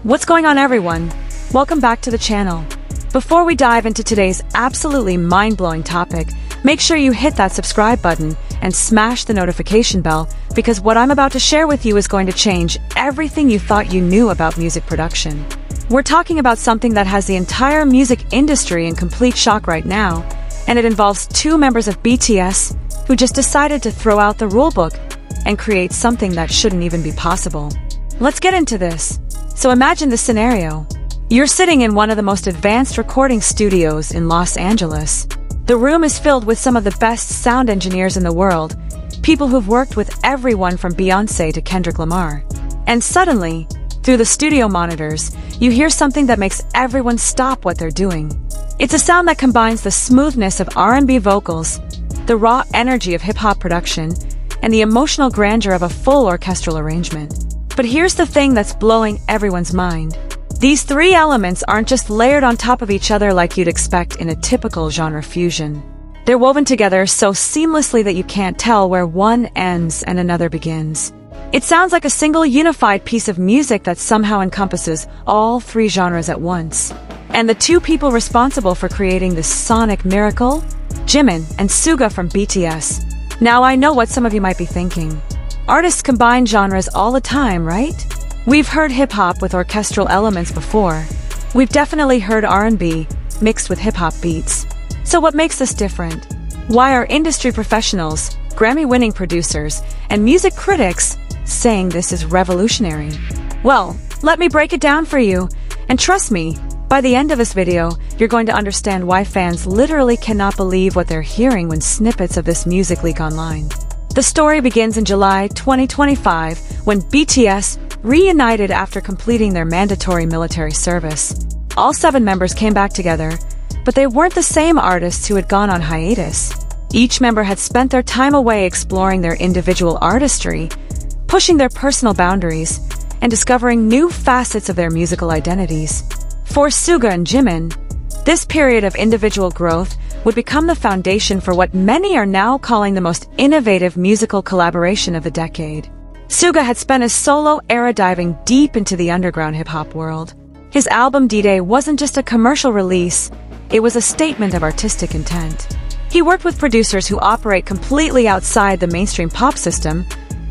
What's going on, everyone? Welcome back to the channel. Before we dive into today's absolutely mind-blowing topic, make sure you hit that subscribe button and smash the notification bell, because what I'm about to share with you is going to change everything you thought you knew about music production. We're talking about something that has the entire music industry in complete shock right now, and it involves two members of BTS who just decided to throw out the rulebook and create something that shouldn't even be possible. Let's get into this. So imagine this scenario. You're sitting in one of the most advanced recording studios in Los Angeles. The room is filled with some of the best sound engineers in the world, people who've worked with everyone from Beyoncé to Kendrick Lamar. And suddenly, through the studio monitors, you hear something that makes everyone stop what they're doing. It's a sound that combines the smoothness of R&B vocals, the raw energy of hip-hop production, and the emotional grandeur of a full orchestral arrangement. But here's the thing that's blowing everyone's mind. These three elements aren't just layered on top of each other like you'd expect in a typical genre fusion. They're woven together so seamlessly that you can't tell where one ends and another begins. It sounds like a single unified piece of music that somehow encompasses all three genres at once. And the two people responsible for creating this sonic miracle? Jimin and Suga from BTS. Now I know what some of you might be thinking. Artists combine genres all the time, right? We've heard hip-hop with orchestral elements before. We've definitely heard R&B mixed with hip-hop beats. So what makes this different? Why are industry professionals, Grammy-winning producers, and music critics saying this is revolutionary? Well, let me break it down for you. And trust me, by the end of this video, you're going to understand why fans literally cannot believe what they're hearing when snippets of this music leak online. The story begins in July 2025, when BTS reunited after completing their mandatory military service. All 7 members came back together, but they weren't the same artists who had gone on hiatus. Each member had spent their time away exploring their individual artistry, pushing their personal boundaries, and discovering new facets of their musical identities. For Suga and Jimin, this period of individual growth would become the foundation for what many are now calling the most innovative musical collaboration of the decade. Suga had spent his solo era diving deep into the underground hip-hop world. His album D-Day wasn't just a commercial release, it was a statement of artistic intent. He worked with producers who operate completely outside the mainstream pop system,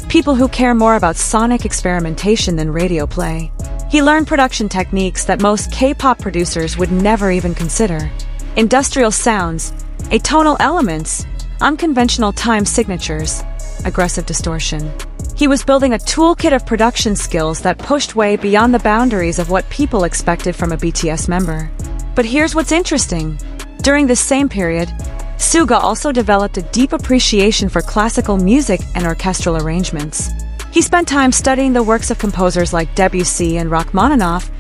people who care more about sonic experimentation than radio play. He learned production techniques that most K-pop producers would never even consider. Industrial sounds, atonal elements, unconventional time signatures, aggressive distortion. He was building a toolkit of production skills that pushed way beyond the boundaries of what people expected from a BTS member. But here's what's interesting. During this same period, Suga also developed a deep appreciation for classical music and orchestral arrangements. He spent time studying the works of composers like Debussy and Rachmaninoff,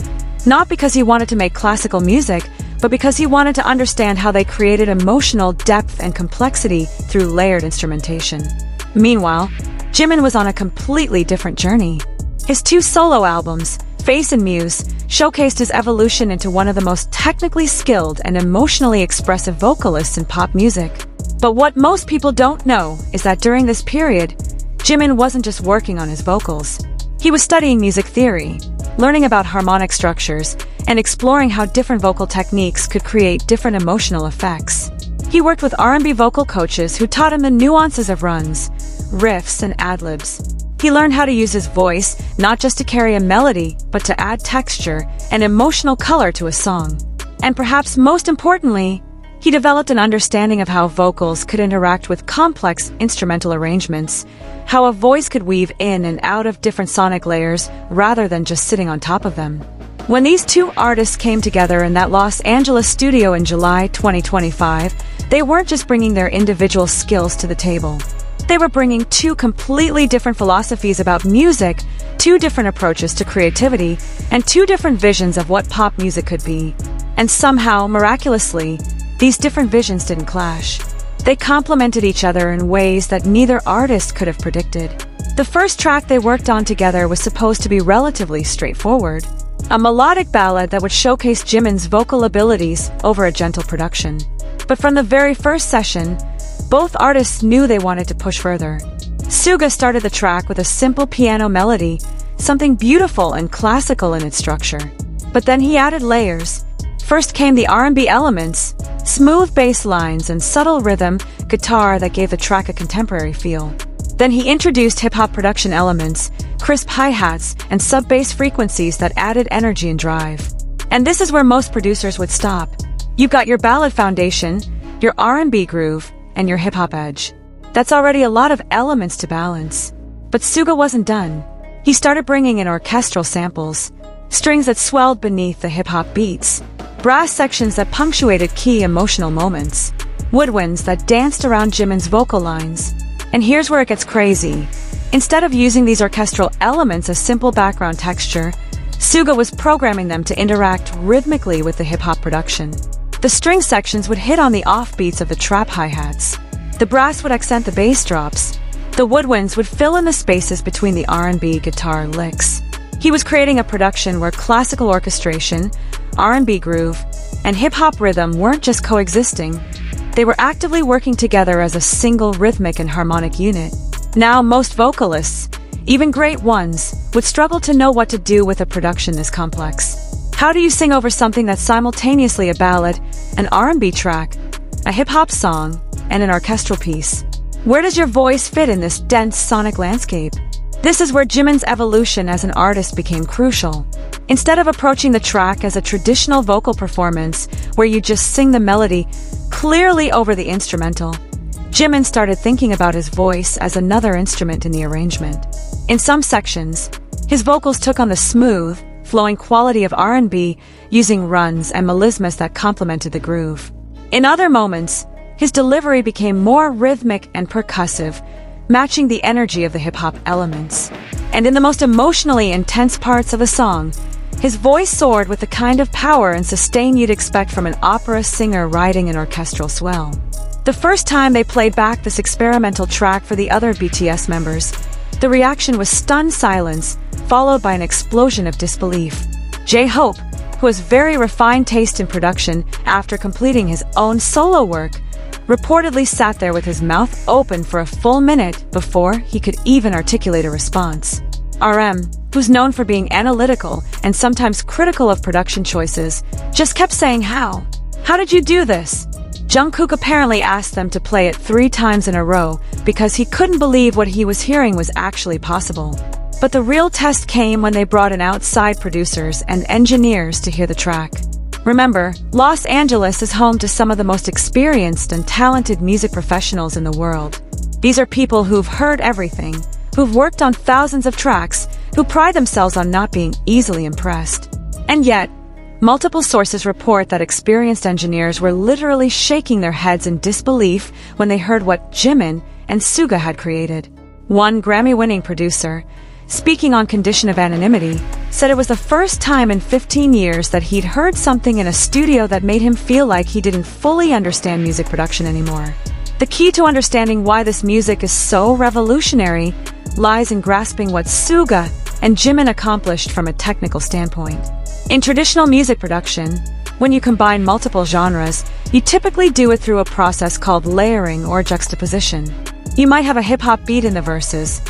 not because he wanted to make classical music, but because he wanted to understand how they created emotional depth and complexity through layered instrumentation. Meanwhile, Jimin was on a completely different journey. His 2 solo albums, Face and Muse, showcased his evolution into one of the most technically skilled and emotionally expressive vocalists in pop music. But what most people don't know is that during this period, Jimin wasn't just working on his vocals. He was studying music theory, learning about harmonic structures, and exploring how different vocal techniques could create different emotional effects. He worked with R&B vocal coaches who taught him the nuances of runs, riffs, and ad-libs. He learned how to use his voice not just to carry a melody, but to add texture and emotional color to a song. And perhaps most importantly, he developed an understanding of how vocals could interact with complex instrumental arrangements, how a voice could weave in and out of different sonic layers rather than just sitting on top of them. When these two artists came together in that Los Angeles studio in July 2025, they weren't just bringing their individual skills to the table. They were bringing 2 completely different philosophies about music, 2 different approaches to creativity, and 2 different visions of what pop music could be. And somehow, miraculously, these different visions didn't clash. They complemented each other in ways that neither artist could have predicted. The first track they worked on together was supposed to be relatively straightforward, a melodic ballad that would showcase Jimin's vocal abilities over a gentle production. But from the very first session, both artists knew they wanted to push further. Suga started the track with a simple piano melody, something beautiful and classical in its structure. But then he added layers. First came the R&B elements, smooth bass lines and subtle rhythm guitar that gave the track a contemporary feel. Then he introduced hip-hop production elements, crisp hi-hats, and sub-bass frequencies that added energy and drive. And this is where most producers would stop. You've got your ballad foundation, your R&B groove, and your hip-hop edge. That's already a lot of elements to balance. But Suga wasn't done. He started bringing in orchestral samples, strings that swelled beneath the hip-hop beats, brass sections that punctuated key emotional moments, woodwinds that danced around Jimin's vocal lines. And here's where it gets crazy. Instead of using these orchestral elements as simple background texture, Suga was programming them to interact rhythmically with the hip-hop production. The string sections would hit on the offbeats of the trap hi-hats. The brass would accent the bass drops. The woodwinds would fill in the spaces between the R&B guitar licks. He was creating a production where classical orchestration, R&B groove, and hip-hop rhythm weren't just coexisting. They were actively working together as a single rhythmic and harmonic unit. Now, most vocalists, even great ones, would struggle to know what to do with a production this complex. How do you sing over something that's simultaneously a ballad, an R&B track, a hip-hop song, and an orchestral piece? Where does your voice fit in this dense sonic landscape? This is where Jimin's evolution as an artist became crucial. Instead of approaching the track as a traditional vocal performance where you just sing the melody clearly over the instrumental, Jimin started thinking about his voice as another instrument in the arrangement. In some sections, his vocals took on the smooth, flowing quality of R&B, using runs and melismas that complemented the groove. In other moments, his delivery became more rhythmic and percussive, matching the energy of the hip-hop elements. And in the most emotionally intense parts of a song, his voice soared with the kind of power and sustain you'd expect from an opera singer riding an orchestral swell. The first time they played back this experimental track for the other BTS members, the reaction was stunned silence, followed by an explosion of disbelief. J-Hope, who has very refined taste in production after completing his own solo work, reportedly sat there with his mouth open for a full minute before he could even articulate a response. RM, who's known for being analytical and sometimes critical of production choices, just kept saying, "How? How did you do this?" Jungkook apparently asked them to play it 3 times in a row because he couldn't believe what he was hearing was actually possible. But the real test came when they brought in outside producers and engineers to hear the track. Remember, Los Angeles is home to some of the most experienced and talented music professionals in the world. These are people who've heard everything, who've worked on thousands of tracks, who pride themselves on not being easily impressed. And yet, multiple sources report that experienced engineers were literally shaking their heads in disbelief when they heard what Jimin and Suga had created. One Grammy-winning producer, speaking on condition of anonymity, said it was the first time in 15 years that he'd heard something in a studio that made him feel like he didn't fully understand music production anymore. The key to understanding why this music is so revolutionary lies in grasping what Suga and Jimin accomplished from a technical standpoint. In traditional music production, when you combine multiple genres, you typically do it through a process called layering or juxtaposition. You might have a hip-hop beat in the verses,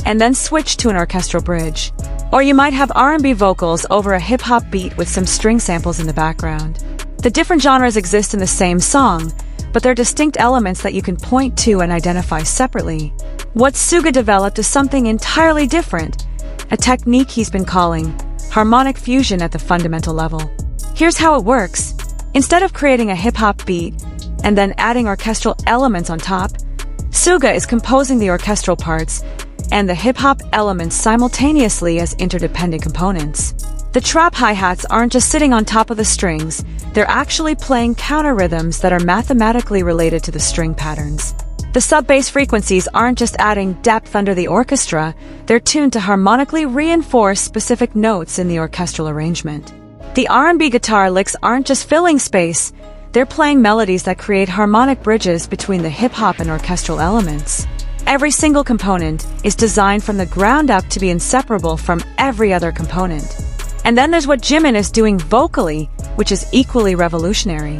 and then switch to an orchestral bridge. Or you might have R&B vocals over a hip-hop beat with some string samples in the background. The different genres exist in the same song, but they're distinct elements that you can point to and identify separately. What Suga developed is something entirely different, a technique he's been calling harmonic fusion at the fundamental level. Here's how it works. Instead of creating a hip-hop beat and then adding orchestral elements on top, Suga is composing the orchestral parts and the hip-hop elements simultaneously as interdependent components. The trap hi-hats aren't just sitting on top of the strings, they're actually playing counter rhythms that are mathematically related to the string patterns. The sub-bass frequencies aren't just adding depth under the orchestra, they're tuned to harmonically reinforce specific notes in the orchestral arrangement. The R&B guitar licks aren't just filling space, they're playing melodies that create harmonic bridges between the hip-hop and orchestral elements. Every single component is designed from the ground up to be inseparable from every other component. And then there's what Jimin is doing vocally, which is equally revolutionary.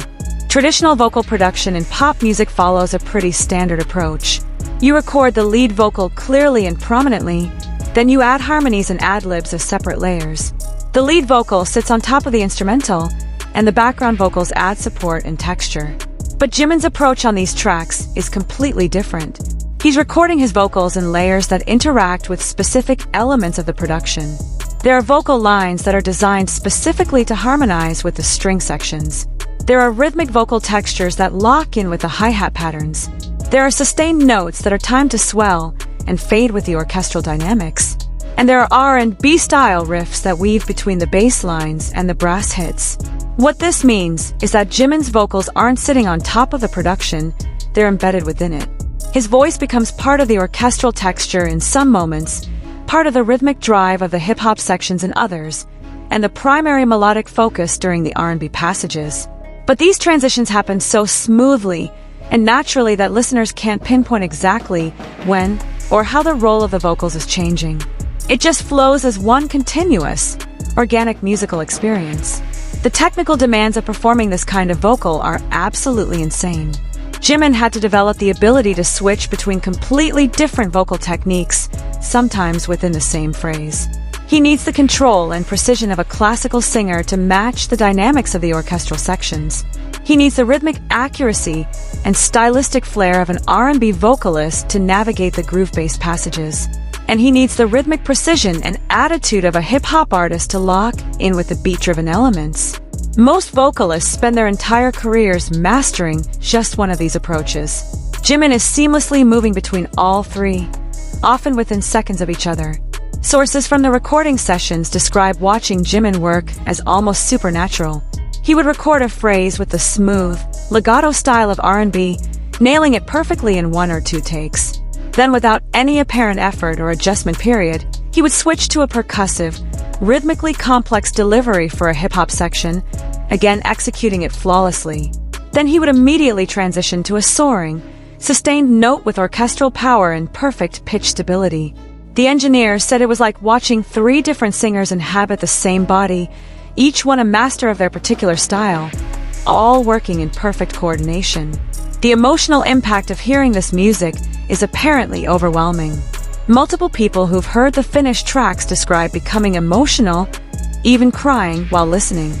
Traditional vocal production in pop music follows a pretty standard approach. You record the lead vocal clearly and prominently, Then you add harmonies and ad-libs as separate layers. The lead vocal sits on top of the instrumental, and the background vocals add support and texture. But Jimin's approach on these tracks is completely different. He's recording his vocals in layers that interact with specific elements of the production. There are vocal lines that are designed specifically to harmonize with the string sections. There are rhythmic vocal textures that lock in with the hi-hat patterns. There are sustained notes that are timed to swell and fade with the orchestral dynamics. And there are R&B style riffs that weave between the bass lines and the brass hits. What this means is that Jimin's vocals aren't sitting on top of the production, they're embedded within it. His voice becomes part of the orchestral texture in some moments, part of the rhythmic drive of the hip-hop sections in others, and the primary melodic focus during the R&B passages. But these transitions happen so smoothly and naturally that listeners can't pinpoint exactly when or how the role of the vocals is changing. It just flows as one continuous, organic musical experience. The technical demands of performing this kind of vocal are absolutely insane. Jimin had to develop the ability to switch between completely different vocal techniques, sometimes within the same phrase. He needs the control and precision of a classical singer to match the dynamics of the orchestral sections. He needs the rhythmic accuracy and stylistic flair of an R&B vocalist to navigate the groove-based passages. And he needs the rhythmic precision and attitude of a hip-hop artist to lock in with the beat-driven elements. Most vocalists spend their entire careers mastering just one of these approaches. Jimin is seamlessly moving between all three, often within seconds of each other. Sources from the recording sessions describe watching Jimin work as almost supernatural. He would record a phrase with the smooth, legato style of R&B, nailing it perfectly in 1 or 2 takes. Then, without any apparent effort or adjustment period, he would switch to a percussive, rhythmically complex delivery for a hip-hop section, again executing it flawlessly. Then he would immediately transition to a soaring, sustained note with orchestral power and perfect pitch stability. The engineer said it was like watching 3 different singers inhabit the same body, each one a master of their particular style, all working in perfect coordination. The emotional impact of hearing this music is apparently overwhelming. Multiple people who've heard the finished tracks describe becoming emotional, even crying while listening.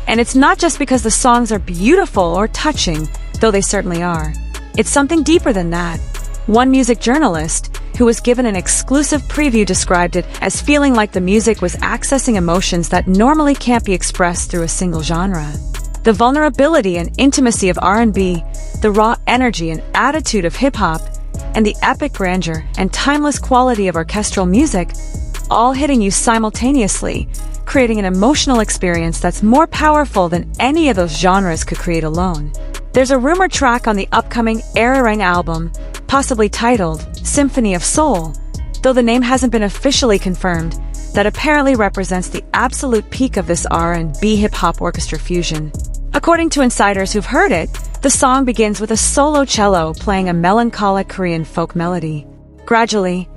And it's not just because the songs are beautiful or touching, though they certainly are. It's something deeper than that. One music journalist, who was given an exclusive preview, described it as feeling like the music was accessing emotions that normally can't be expressed through a single genre. The vulnerability and intimacy of R&B, the raw energy and attitude of hip-hop, and the epic grandeur and timeless quality of orchestral music, all hitting you simultaneously, creating an emotional experience that's more powerful than any of those genres could create alone. There's a rumored track on the upcoming Erarang album, possibly titled Symphony of Soul, though the name hasn't been officially confirmed, that apparently represents the absolute peak of this R&B hip-hop orchestra fusion. According to insiders who've heard it, the song begins with a solo cello playing a melancholic Korean folk melody. Gradually,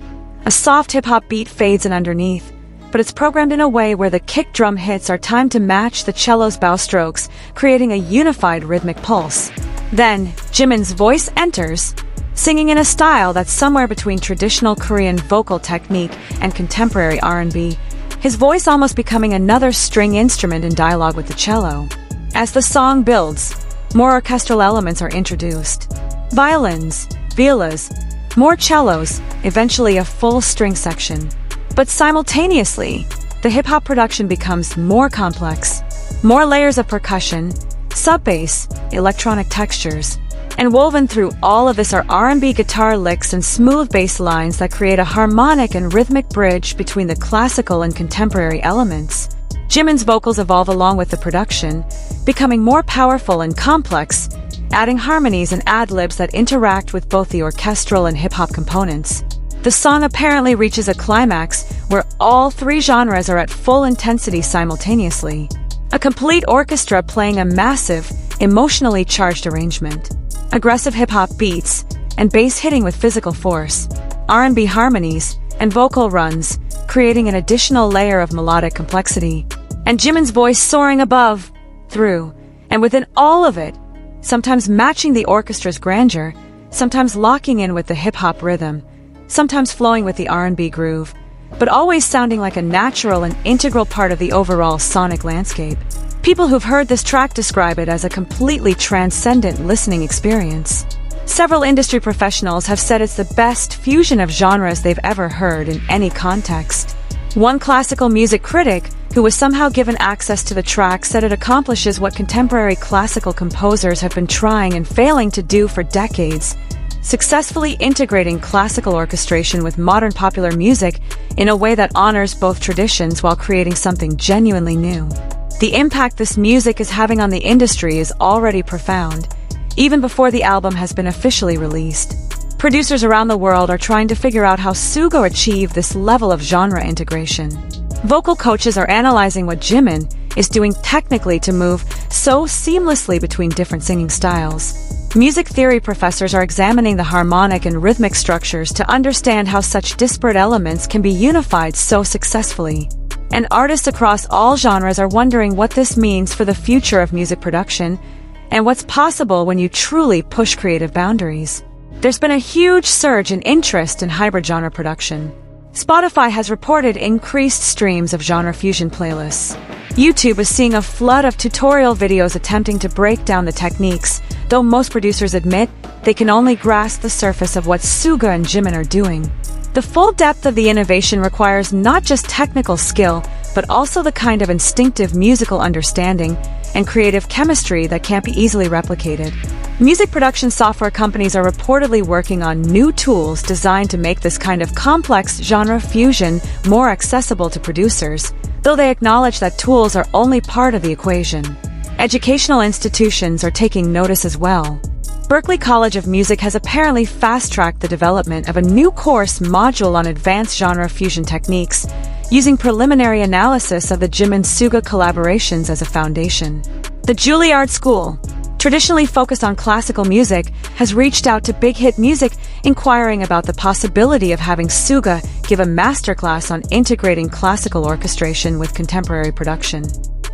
a soft hip-hop beat fades in underneath, but it's programmed in a way where the kick drum hits are timed to match the cello's bow strokes, creating a unified rhythmic pulse. Then, Jimin's voice enters, singing in a style that's somewhere between traditional Korean vocal technique and contemporary R&B, his voice almost becoming another string instrument in dialogue with the cello. As the song builds, more orchestral elements are introduced. Violins, violas, more cellos, eventually a full string section. But simultaneously, the hip-hop production becomes more complex, more layers of percussion, sub-bass, electronic textures. And woven through all of this are R&B guitar licks and smooth bass lines that create a harmonic and rhythmic bridge between the classical and contemporary elements. Jimin's vocals evolve along with the production, becoming more powerful and complex, adding harmonies and ad-libs that interact with both the orchestral and hip-hop components. The song apparently reaches a climax where all 3 genres are at full intensity simultaneously. A complete orchestra playing a massive, emotionally charged arrangement. Aggressive hip-hop beats and bass hitting with physical force, R&B harmonies, and vocal runs, creating an additional layer of melodic complexity. And Jimin's voice soaring above, through, and within all of it, sometimes matching the orchestra's grandeur, sometimes locking in with the hip-hop rhythm, sometimes flowing with the R&B groove, but always sounding like a natural and integral part of the overall sonic landscape. People who've heard this track describe it as a completely transcendent listening experience. Several industry professionals have said it's the best fusion of genres they've ever heard in any context. One classical music critic, who was somehow given access to the track, said it accomplishes what contemporary classical composers have been trying and failing to do for decades, successfully integrating classical orchestration with modern popular music in a way that honors both traditions while creating something genuinely new. The impact this music is having on the industry is already profound, even before the album has been officially released. Producers around the world are trying to figure out how Suga achieved this level of genre integration. Vocal coaches are analyzing what Jimin is doing technically to move so seamlessly between different singing styles. Music theory professors are examining the harmonic and rhythmic structures to understand how such disparate elements can be unified so successfully. And artists across all genres are wondering what this means for the future of music production and what's possible when you truly push creative boundaries. There's been a huge surge in interest in hybrid genre production. Spotify has reported increased streams of genre fusion playlists. YouTube is seeing a flood of tutorial videos attempting to break down the techniques, though most producers admit they can only grasp the surface of what Suga and Jimin are doing. The full depth of the innovation requires not just technical skill, but also the kind of instinctive musical understanding and creative chemistry that can't be easily replicated. Music production software companies are reportedly working on new tools designed to make this kind of complex genre fusion more accessible to producers, though they acknowledge that tools are only part of the equation. Educational institutions are taking notice as well. Berklee College of Music has apparently fast-tracked the development of a new course module on advanced genre fusion techniques, using preliminary analysis of the Jimin-Suga collaborations as a foundation. The Juilliard School, traditionally focused on classical music, has reached out to Big Hit Music, inquiring about the possibility of having Suga give a masterclass on integrating classical orchestration with contemporary production.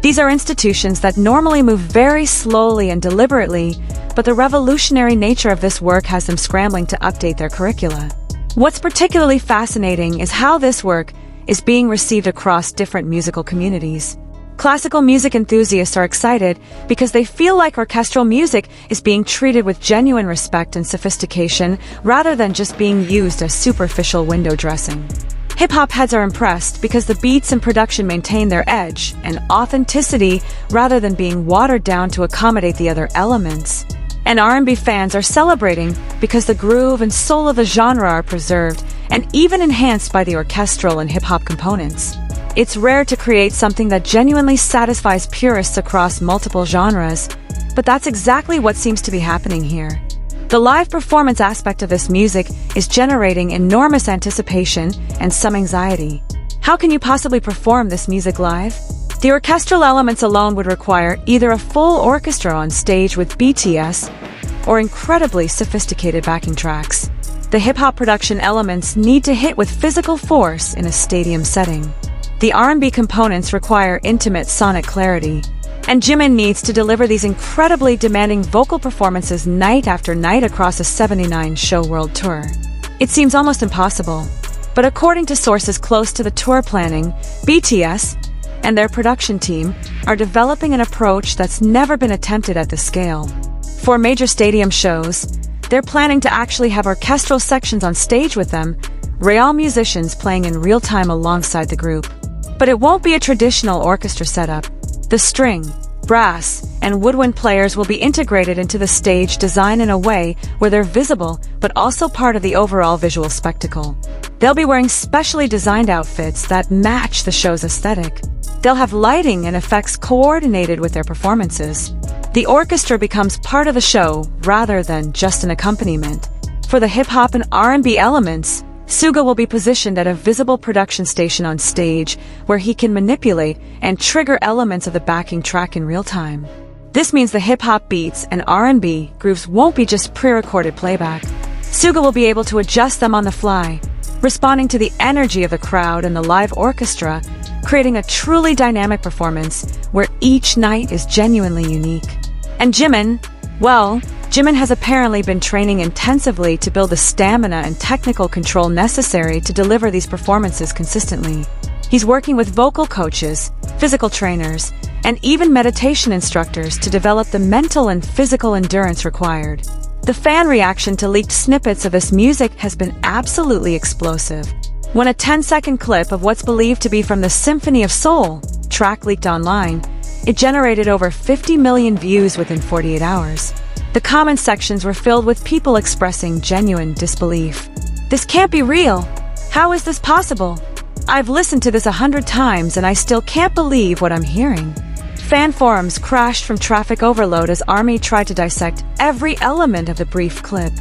These are institutions that normally move very slowly and deliberately, but the revolutionary nature of this work has them scrambling to update their curricula. What's particularly fascinating is how this work is being received across different musical communities. Classical music enthusiasts are excited because they feel like orchestral music is being treated with genuine respect and sophistication rather than just being used as superficial window dressing. Hip-hop heads are impressed because the beats and production maintain their edge and authenticity rather than being watered down to accommodate the other elements. And R&B fans are celebrating because the groove and soul of the genre are preserved and even enhanced by the orchestral and hip-hop components. It's rare to create something that genuinely satisfies purists across multiple genres, but that's exactly what seems to be happening here. The live performance aspect of this music is generating enormous anticipation and some anxiety. How can you possibly perform this music live? The orchestral elements alone would require either a full orchestra on stage with BTS or incredibly sophisticated backing tracks. The hip-hop production elements need to hit with physical force in a stadium setting. The R&B components require intimate sonic clarity, and Jimin needs to deliver these incredibly demanding vocal performances night after night across a 79-show world tour. It seems almost impossible, but according to sources close to the tour planning, BTS and their production team are developing an approach that's never been attempted at this scale. For major stadium shows, they're planning to actually have orchestral sections on stage with them, real musicians playing in real time alongside the group. But it won't be a traditional orchestra setup. The string, brass, and woodwind players will be integrated into the stage design in a way where they're visible but also part of the overall visual spectacle. They'll be wearing specially designed outfits that match the show's aesthetic. They'll have lighting and effects coordinated with their performances. The orchestra becomes part of the show rather than just an accompaniment. For the hip-hop and R&B elements, Suga will be positioned at a visible production station on stage where he can manipulate and trigger elements of the backing track in real time. This means the hip-hop beats and R&B grooves won't be just pre-recorded playback. Suga will be able to adjust them on the fly, responding to the energy of the crowd and the live orchestra, creating a truly dynamic performance where each night is genuinely unique. And Jimin, well, Jimin has apparently been training intensively to build the stamina and technical control necessary to deliver these performances consistently. He's working with vocal coaches, physical trainers, and even meditation instructors to develop the mental and physical endurance required. The fan reaction to leaked snippets of this music has been absolutely explosive. When a 10-second clip of what's believed to be from the Symphony of Soul track leaked online, it generated over 50 million views within 48 hours. The comment sections were filled with people expressing genuine disbelief. This can't be real. How is this possible? I've listened to this 100 times and I still can't believe what I'm hearing. Fan forums crashed from traffic overload as ARMY tried to dissect every element of the brief clip.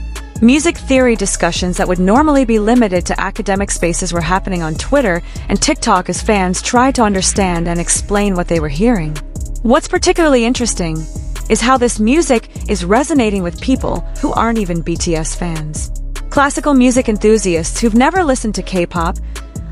Music theory discussions that would normally be limited to academic spaces were happening on Twitter and TikTok as fans tried to understand and explain what they were hearing. What's particularly interesting is how this music is resonating with people who aren't even BTS fans. Classical music enthusiasts who've never listened to K-pop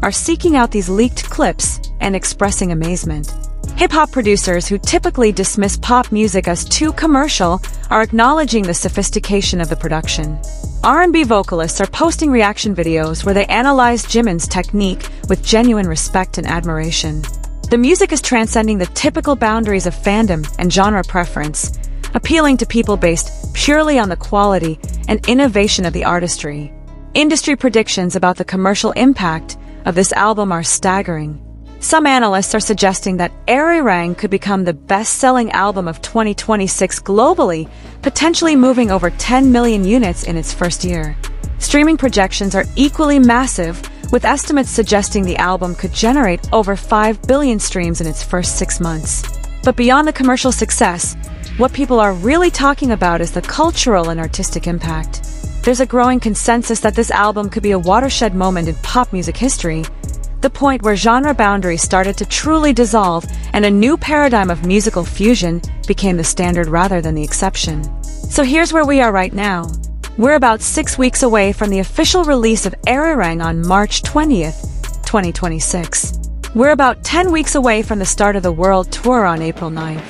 are seeking out these leaked clips and expressing amazement. Hip-hop producers who typically dismiss pop music as too commercial are acknowledging the sophistication of the production. R&B vocalists are posting reaction videos where they analyze Jimin's technique with genuine respect and admiration. The music is transcending the typical boundaries of fandom and genre preference, appealing to people based purely on the quality and innovation of the artistry. Industry predictions about the commercial impact of this album are staggering. Some analysts are suggesting that Arirang could become the best-selling album of 2026 globally, potentially moving over 10 million units in its first year. Streaming projections are equally massive, with estimates suggesting the album could generate over 5 billion streams in its first 6 months. But beyond the commercial success, what people are really talking about is the cultural and artistic impact. There's a growing consensus that this album could be a watershed moment in pop music history, the point where genre boundaries started to truly dissolve and a new paradigm of musical fusion became the standard rather than the exception. So here's where we are right now. We're about 6 weeks away from the official release of Arirang on March 20th, 2026. We're about 10 weeks away from the start of the world tour on April 9th.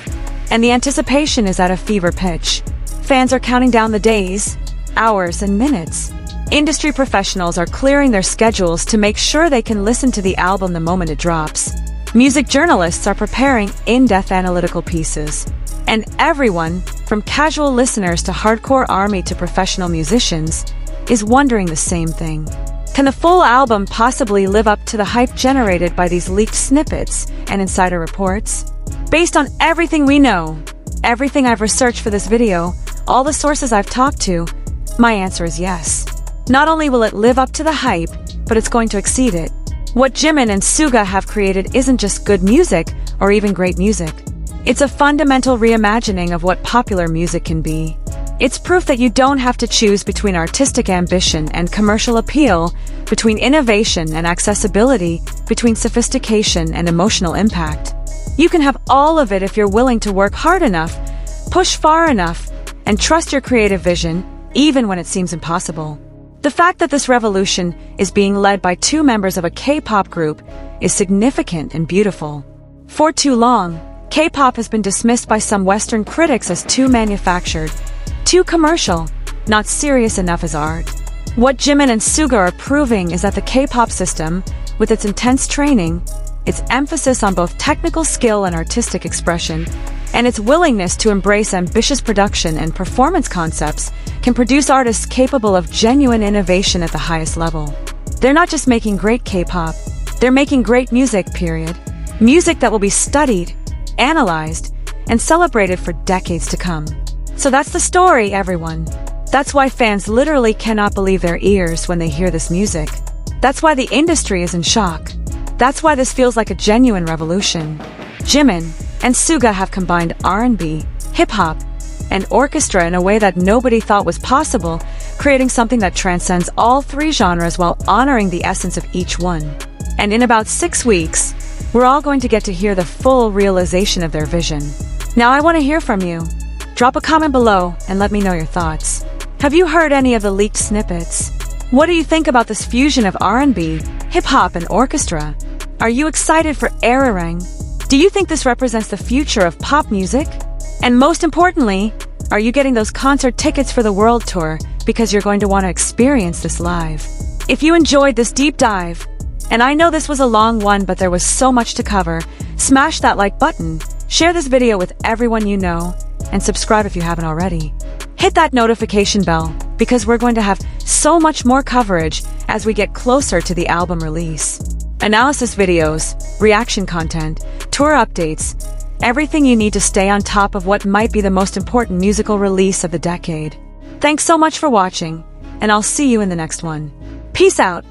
And the anticipation is at a fever pitch. Fans are counting down the days, hours, and minutes. Industry professionals are clearing their schedules to make sure they can listen to the album the moment it drops. Music journalists are preparing in-depth analytical pieces. And everyone, from casual listeners to hardcore ARMY to professional musicians, is wondering the same thing. Can the full album possibly live up to the hype generated by these leaked snippets and insider reports? Based on everything we know, everything I've researched for this video, all the sources I've talked to, my answer is yes. Not only will it live up to the hype, but it's going to exceed it. What Jimin and Suga have created isn't just good music or even great music. It's a fundamental reimagining of what popular music can be. It's proof that you don't have to choose between artistic ambition and commercial appeal, between innovation and accessibility, between sophistication and emotional impact. You can have all of it if you're willing to work hard enough, push far enough, and trust your creative vision, even when it seems impossible. The fact that this revolution is being led by 2 members of a K-pop group is significant and beautiful. For too long, K-pop has been dismissed by some Western critics as too manufactured, too commercial, not serious enough as art. What Jimin and Suga are proving is that the K-pop system, with its intense training, its emphasis on both technical skill and artistic expression, and its willingness to embrace ambitious production and performance concepts, can produce artists capable of genuine innovation at the highest level. They're not just making great K-pop, they're making great music, period. Music that will be studied, analyzed, and celebrated for decades to come. So that's the story, everyone. That's why fans literally cannot believe their ears when they hear this music. That's why the industry is in shock. That's why this feels like a genuine revolution. Jimin and Suga have combined R&B, hip-hop, and orchestra in a way that nobody thought was possible, creating something that transcends all 3 genres while honoring the essence of each one. And in about 6 weeks, we're all going to get to hear the full realization of their vision. Now I want to hear from you. Drop a comment below and let me know your thoughts. Have you heard any of the leaked snippets? What do you think about this fusion of R&B, hip-hop, and orchestra? Are you excited for Arirang? Do you think this represents the future of pop music? And most importantly, Are you getting those concert tickets for the world tour because you're going to want to experience this live? If you enjoyed this deep dive, and I know this was a long one but there was so much to cover, smash that like button, share this video with everyone you know, and subscribe if you haven't already. Hit that notification bell because we're going to have so much more coverage as we get closer to the album release. Analysis videos, reaction content, tour updates, everything you need to stay on top of what might be the most important musical release of the decade. Thanks so much for watching, and I'll see you in the next one. Peace out!